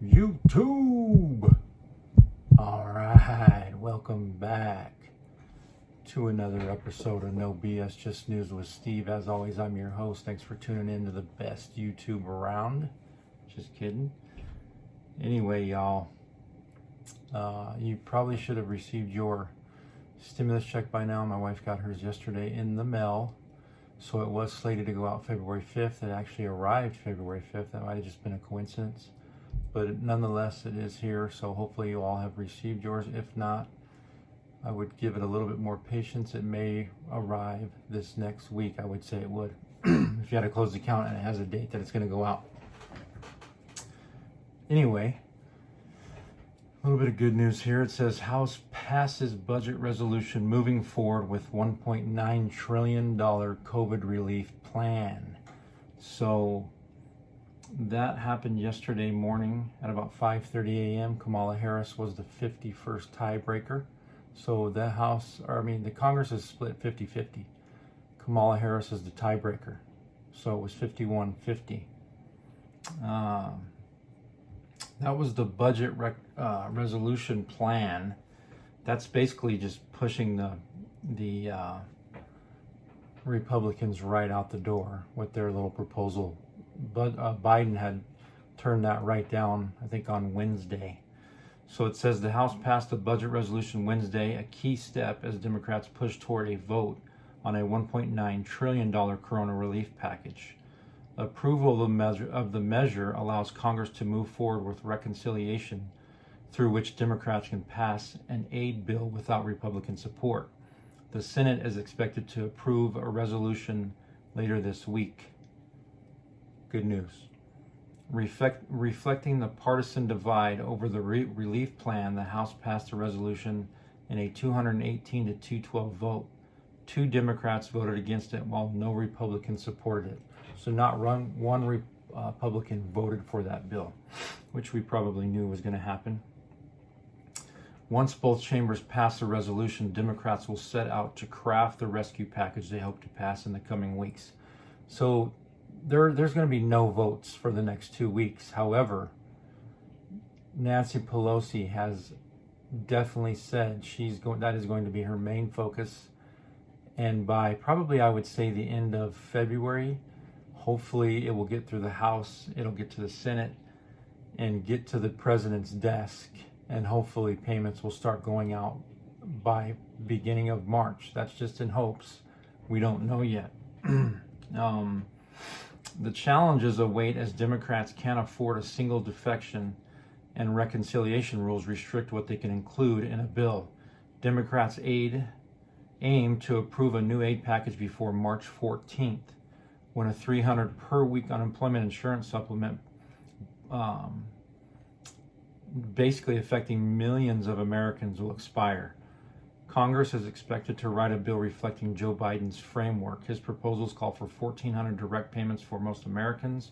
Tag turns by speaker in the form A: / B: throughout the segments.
A: YouTube. All right, welcome back to another episode of No BS Just News with Steve. As always, I'm your host. Thanks for tuning in to the best YouTube around. Just kidding. Anyway, y'all, you probably should have received your stimulus check by now. My wife got hers yesterday in the mail. So it was slated to go out February 5th. It actually arrived February 5th. That might have just been a coincidence. But nonetheless, it is here. So hopefully you all have received yours. If not, I would give it a little bit more patience. It may arrive this next week. I would say it would. If you had a closed account and it has a date that it's going to go out. Anyway, a little bit of good news here. It says House passes budget resolution moving forward with $1.9 trillion COVID relief plan. So that happened yesterday morning at about 5:30 a.m. Kamala Harris was the 51st tiebreaker. So the Congress is split 50-50. Kamala Harris is the tiebreaker. So it was 51-50. That was the budget resolution plan. That's basically just pushing the Republicans right out the door with their little proposal. But Biden had turned that right down, I think, on Wednesday. So it says the House passed a budget resolution Wednesday, a key step as Democrats push toward a vote on a $1.9 trillion corona relief package. Approval of the measure allows Congress to move forward with reconciliation, through which Democrats can pass an aid bill without Republican support. The Senate is expected to approve a resolution later this week. Good news. Reflecting the partisan divide over the relief plan, the House passed a resolution in a 218 to 212 vote. 2 Democrats voted against it while no Republicans supported it. So not one Republican voted for that bill, which we probably knew was going to happen. Once both chambers pass the resolution, Democrats will set out to craft the rescue package they hope to pass in the coming weeks. So there's going to be no votes for the next 2 weeks. However, Nancy Pelosi has definitely said that is going to be her main focus. And by probably, I would say, the end of February, hopefully it will get through the House, it'll get to the Senate, and get to the president's desk. And hopefully payments will start going out by beginning of March. That's just in hopes. We don't know yet. The challenges await as Democrats can't afford a single defection, and reconciliation rules restrict what they can include in a bill. Democrats aim to approve a new aid package before March 14th, when a $300 per week unemployment insurance supplement, basically affecting millions of Americans, will expire. Congress is expected to write a bill reflecting Joe Biden's framework. His proposals call for $1,400 direct payments for most Americans,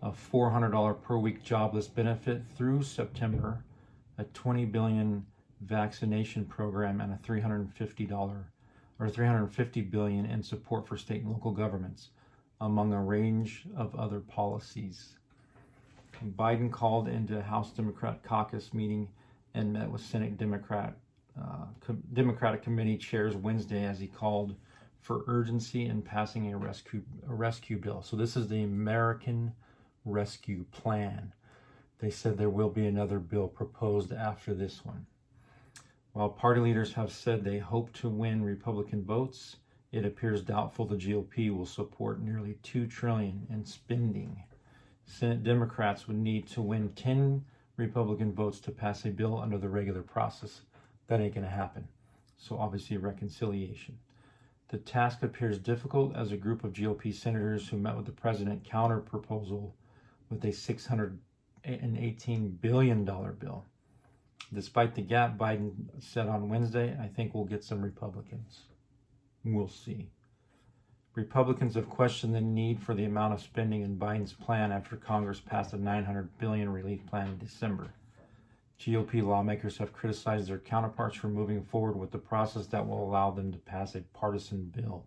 A: a $400 per week jobless benefit through September, a $20 billion vaccination program, and a $350 billion in support for state and local governments, among a range of other policies. Biden called into House Democrat caucus meeting and met with Senate Democratic committee chairs Wednesday as he called for urgency in passing a rescue bill. So this is the American Rescue Plan. They said there will be another bill proposed after this one. While party leaders have said they hope to win Republican votes, it appears doubtful the GOP will support nearly $2 trillion in spending. Senate Democrats would need to win 10 Republican votes to pass a bill under the regular process. That ain't going to happen. So obviously reconciliation. The task appears difficult as a group of GOP senators who met with the president counter proposal with a $618 billion bill. Despite the gap Biden said on Wednesday, I think we'll get some Republicans. We'll see. Republicans have questioned the need for the amount of spending in Biden's plan after Congress passed a $900 billion relief plan in December. GOP lawmakers have criticized their counterparts for moving forward with the process that will allow them to pass a partisan bill.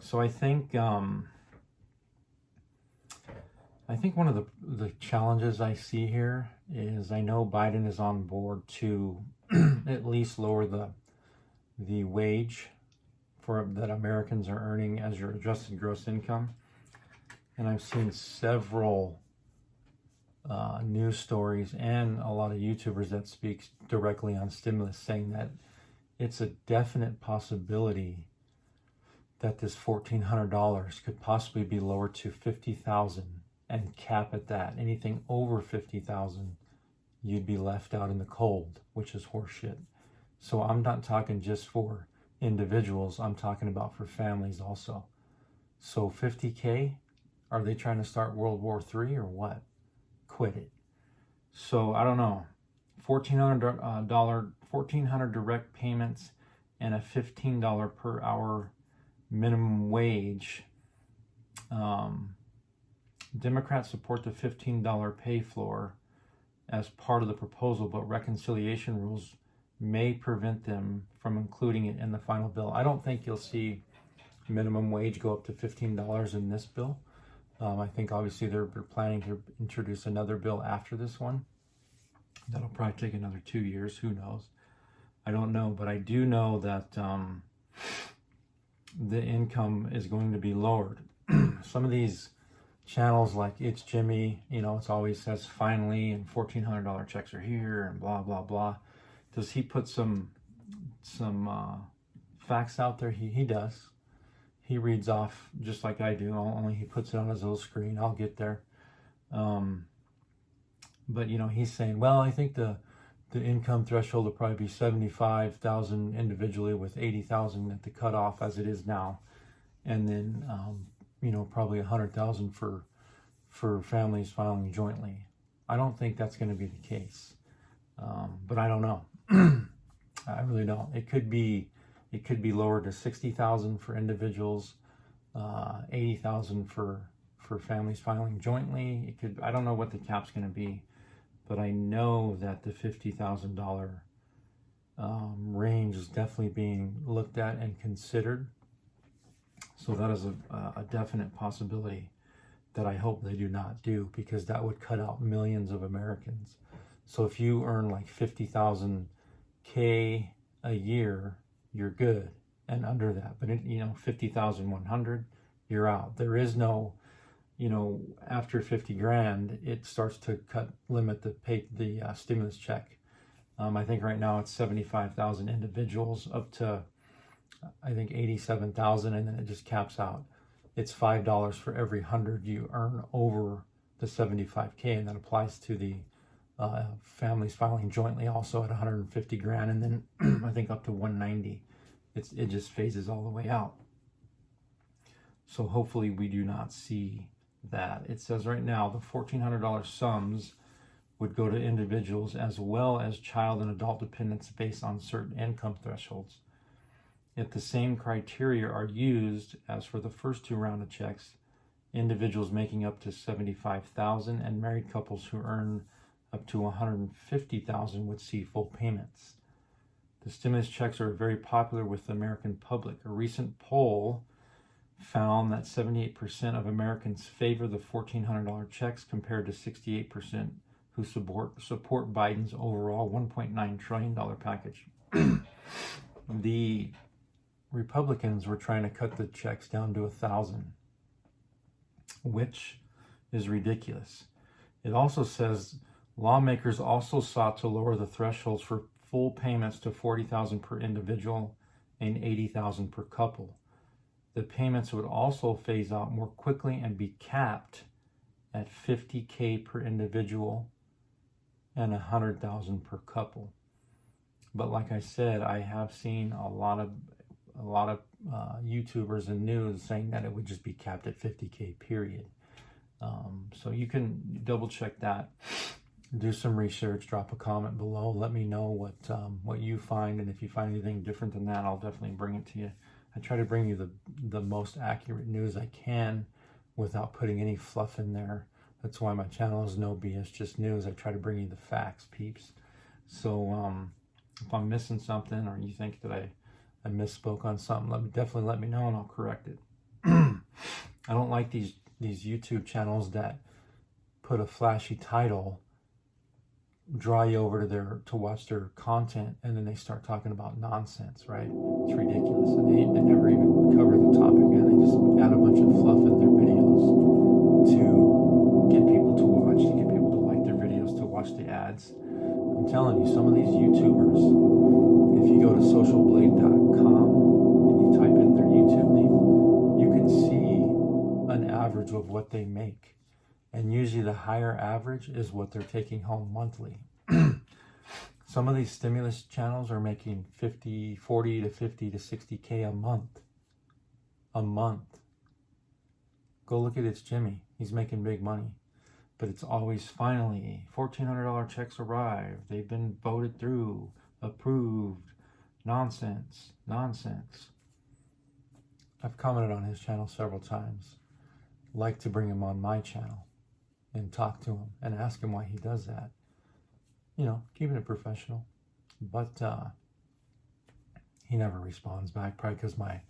A: So I think I think one of the challenges I see here is I know Biden is on board to at least lower the wage for that Americans are earning as your adjusted gross income. And I've seen several news stories and a lot of YouTubers that speak directly on stimulus saying that it's a definite possibility that this $1,400 could possibly be lowered to $50,000 and cap at that. Anything over $50,000, you'd be left out in the cold, which is horseshit. So I'm not talking just for individuals, I'm talking about for families also. So $50K, are they trying to start World War III or what? Quit it. So I don't know. $1,400 direct payments and a $15 per hour minimum wage. Democrats support the $15 pay floor as part of the proposal, but reconciliation rules may prevent them from including it in the final bill. I don't think you'll see minimum wage go up to $15 in this bill. I think obviously they're planning to introduce another bill after this one. That'll probably take another 2 years. Who knows? I don't know, but I do know that the income is going to be lowered. Some of these channels like It's Jimmy, you know, it always says finally and $1,400 checks are here and blah, blah, blah. Does he put some facts out there? He does. He reads off just like I do, only he puts it on his little screen. I'll get there. But, you know, he's saying, well, I think the income threshold will probably be 75,000 individually with 80,000 at the cutoff as it is now. And then, you know, probably 100,000 for families filing jointly. I don't think that's going to be the case. But I don't know. I really don't. It could be lowered to 60,000 for individuals, 80,000 for families filing jointly. It could. I don't know what the cap's going to be, but I know that the $50,000 range is definitely being looked at and considered. So that is a definite possibility that I hope they do not do, because that would cut out millions of Americans. So if you earn like 50,000 K a year, you're good, and under that. But it, you know, 50,100, you're out. There is no, you know, after 50 grand, it starts to limit the stimulus check. I think right now it's 75,000 individuals up to, I think 87,000, and then it just caps out. It's $5 for every 100 you earn over the 75K, and that applies to the families filing jointly also at 150 grand, and then I think up to 190. It just phases all the way out. So hopefully we do not see that. It says right now the $1,400 sums would go to individuals as well as child and adult dependents based on certain income thresholds. If the same criteria are used as for the first two round of checks, individuals making up to 75,000 and married couples who earn up to 150,000 would see full payments. The stimulus checks are very popular with the American public. A recent poll found that 78% of Americans favor the $1,400 checks compared to 68% who support Biden's overall $1.9 trillion package. The Republicans were trying to cut the checks down to 1,000, which is ridiculous. It also says lawmakers also sought to lower the thresholds for full payments to $40,000 per individual and $80,000 per couple. The payments would also phase out more quickly and be capped at $50K per individual and $100,000 per couple. But like I said, I have seen a lot of YouTubers and news saying that it would just be capped at $50K period. So you can double check that, do some research, drop a comment below, let me know what you find, and if you find anything different than that, I'll definitely bring it to you. I try to bring you the most accurate news I can without putting any fluff in there. That's why my channel is No BS Just News. I try to bring you the facts, peeps. So if I'm missing something, or you think that I misspoke on something, definitely let me know and I'll correct it. I don't like these YouTube channels that put a flashy title, draw you over to watch their content, and then they start talking about nonsense, right? It's ridiculous. And they never even cover the topic, and they just add a bunch of fluff in their videos to get people to watch, to get people to like their videos, to watch the ads. I'm telling you, some of these YouTubers, if you go to socialblade.com and you type in their YouTube name, you can see an average of what they make. And usually the higher average is what they're taking home monthly. Some of these stimulus channels are making 40 to 50 to 60K a month. A month. Go look at It's Jimmy. He's making big money. But it's always finally $1,400 checks arrived. They've been voted through, approved. Nonsense. Nonsense. I've commented on his channel several times. Like to bring him on my channel and talk to him and ask him why he does that. You know, keeping it professional. But he never responds back, probably because my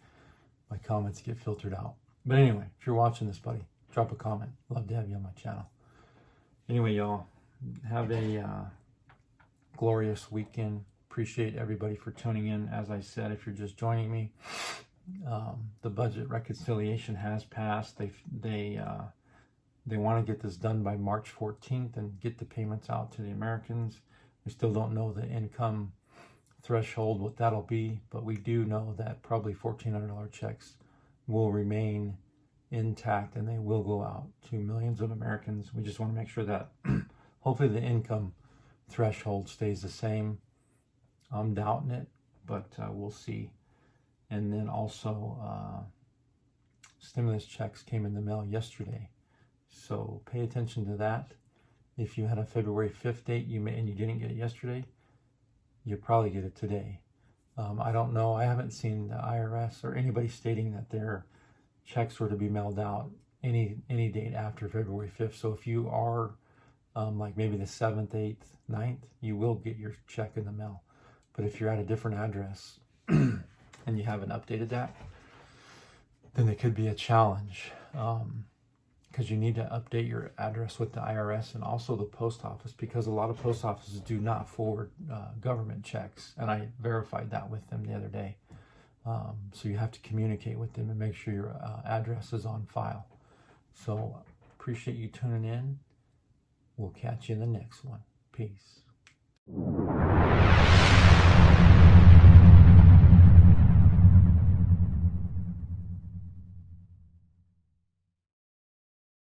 A: comments get filtered out. But anyway, if you're watching this, buddy, drop a comment. Love to have you on my channel. Anyway, y'all, have a glorious weekend. Appreciate everybody for tuning in. As I said, if you're just joining me, the budget reconciliation has passed. They want to get this done by March 14th and get the payments out to the Americans. We still don't know the income threshold, what that'll be, but we do know that probably $1,400 checks will remain intact and they will go out to millions of Americans. We just want to make sure that hopefully the income threshold stays the same. I'm doubting it, but we'll see. And then also stimulus checks came in the mail yesterday. So pay attention to that. If you had a February 5th date and you didn't get it yesterday, you'll probably get it today. I don't know. I haven't seen the IRS or anybody stating that their checks were to be mailed out any date after February 5th. So if you are like maybe the 7th, 8th, 9th, you will get your check in the mail. But if you're at a different address and you haven't updated that, then it could be a challenge. Because you need to update your address with the IRS and also the post office, because a lot of post offices do not forward government checks, and I verified that with them the other day. So you have to communicate with them and make sure your address is on file. So appreciate you tuning in. We'll catch you in the next one. Peace.